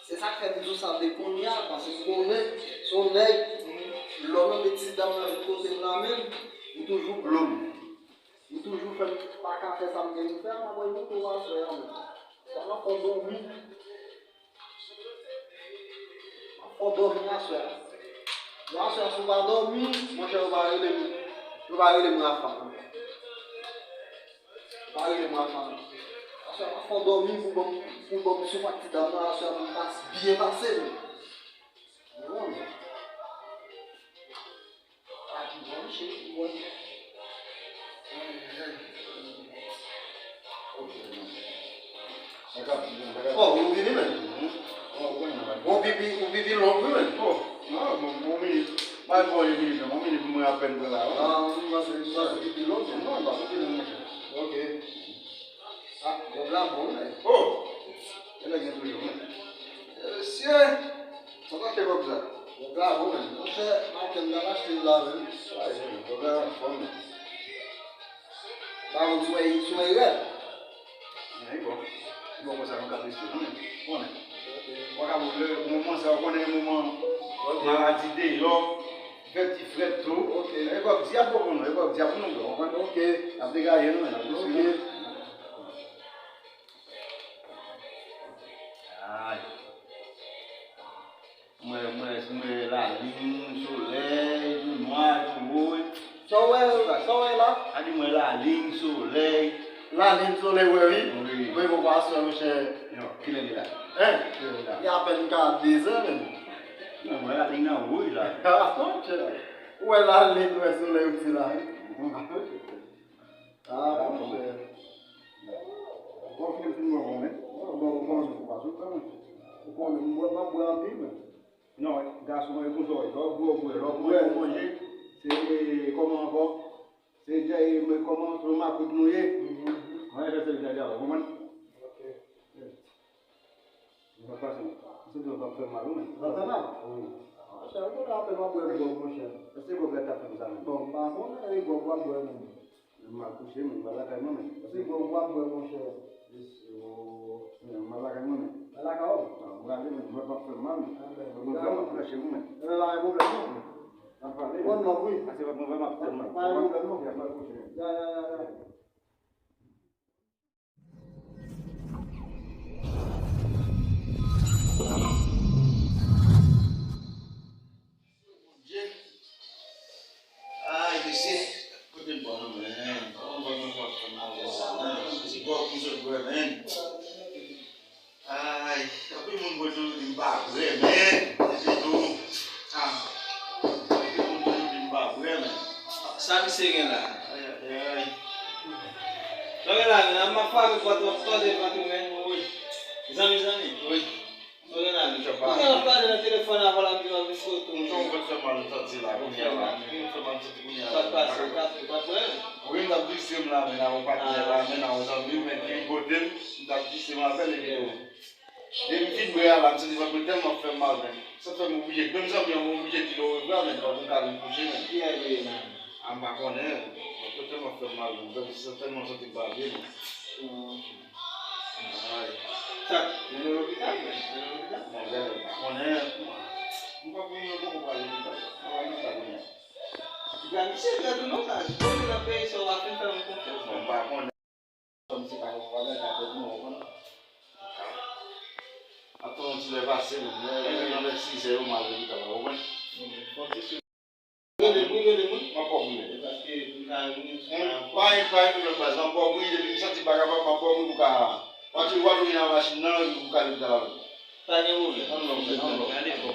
C'est ça qui fait tout ça dépend parce qu'on est, son œil, l'homme petit dans le côté de la même, il toujours bleu. Il toujours fait pas qu'à faire ça, mais il fait un moyen pour voir ça. Ça va pour dormir. Pour dormir à soir. Là, si on va dormir, mon cher, on va aller ma femme. On va aller ma femme. Pour dormir, pour dormir sur ma petite dame, ça va bien passer. Oh, vous vivez même? Vous vivez longtemps même? Oh, non, mon ministre. Pas pour les ministres, mon ministre me rappelle de là. Ah, c'est vivez longtemps? Non, pas vivre longtemps. Ok. Ah, bon là, bon là. Oh, elle a gagné toujours. Si, on va faire comme ça. Bon là, bon là. On sait, on peut l'acheter là même. Ah, je vais faire. Bah, on soyez là. Bon, ça va garder ce moment. Voilà, le moment, ça va connaître le moment. Maladie de l'eau, petit frais tout. Ok. Et quoi, diable pour nous, et quoi, diable pour nous. Ok. Après, gars, il y a nous. Moi, la ligne, soleil, tout noir, tout rouge. Soleil là. Ah, dis-moi la ligne, soleil. La ligne soleil, oui. Oui, vous voyez ça, monsieur. Non, qui est là? Hein? Il y a à peine 10 ans. Non, moi, la ligne rouge là. Ah, non, où est la ligne soleil aussi là? Ah, bon, cher. Bon, je ne me remets. Non, garçon, il faut manger. C'est comment encore? C'est déjà comment sur ma coupe nouée. Ouais, je sais déjà, vous comprenez? Ok. Je vais passer. C'est de ne pas faire mal, oui. Ça fait mal? Oui. C'est un peu là, mon cher. C'est quoi que tu as fait ça? Bon, par contre, il faut voir mon cher. Je m'ai couché, mais je vais la calmer. Il faut voir mon cher. Je vais la calmer. La calme? Je ne vais pas faire mal. Je vais vraiment flasher vous. Il y a un problème. On non, oui. C'est pas vraiment faire mal. Pas un problème. Ya. Ai, desse. Pode embora, man. Vamos lá, esse golpe que você foi, man. Ai, tapi mun bodo Zimbabwe, man. Esse do. Mun bodo Zimbabwe, man. Sabe seguir lá. Ai. Olha lá, na minha fábrica, quando eu estou levando hoje. Exame. Oi. Olha lá, Deixa eu não é para no telefone, a falar que eu escuto. Então vou chamar no tati lá, kunha lá. Vou chamar no tati kunha lá. Pode passar, pode passar. O ainda disse lá, mas não pode lá, mas não usa mil, mas tem botem, ainda disse lá, pele que ele fica bem lá, se vai botar uma fé mal, né? Só foi um budget, não sabe um budget de novo, né? Para um cara puxar, né? E aí, né? A macone, botar uma fé mal, então se você não sabe para ver, Sabe, não vou ficar, né? Já chega do não tá. Quando na pessoa lá tentando confusão. Então se levar cedo, né? Não é se ser uma vez tá bom, mas uma pouquinho. Pai, meu pai, uma pouquinho de só te pagar para uma pouquinho do carro. Pode igual no minha machine não, do carro da. Tanya ule. Ano. Nani kwa?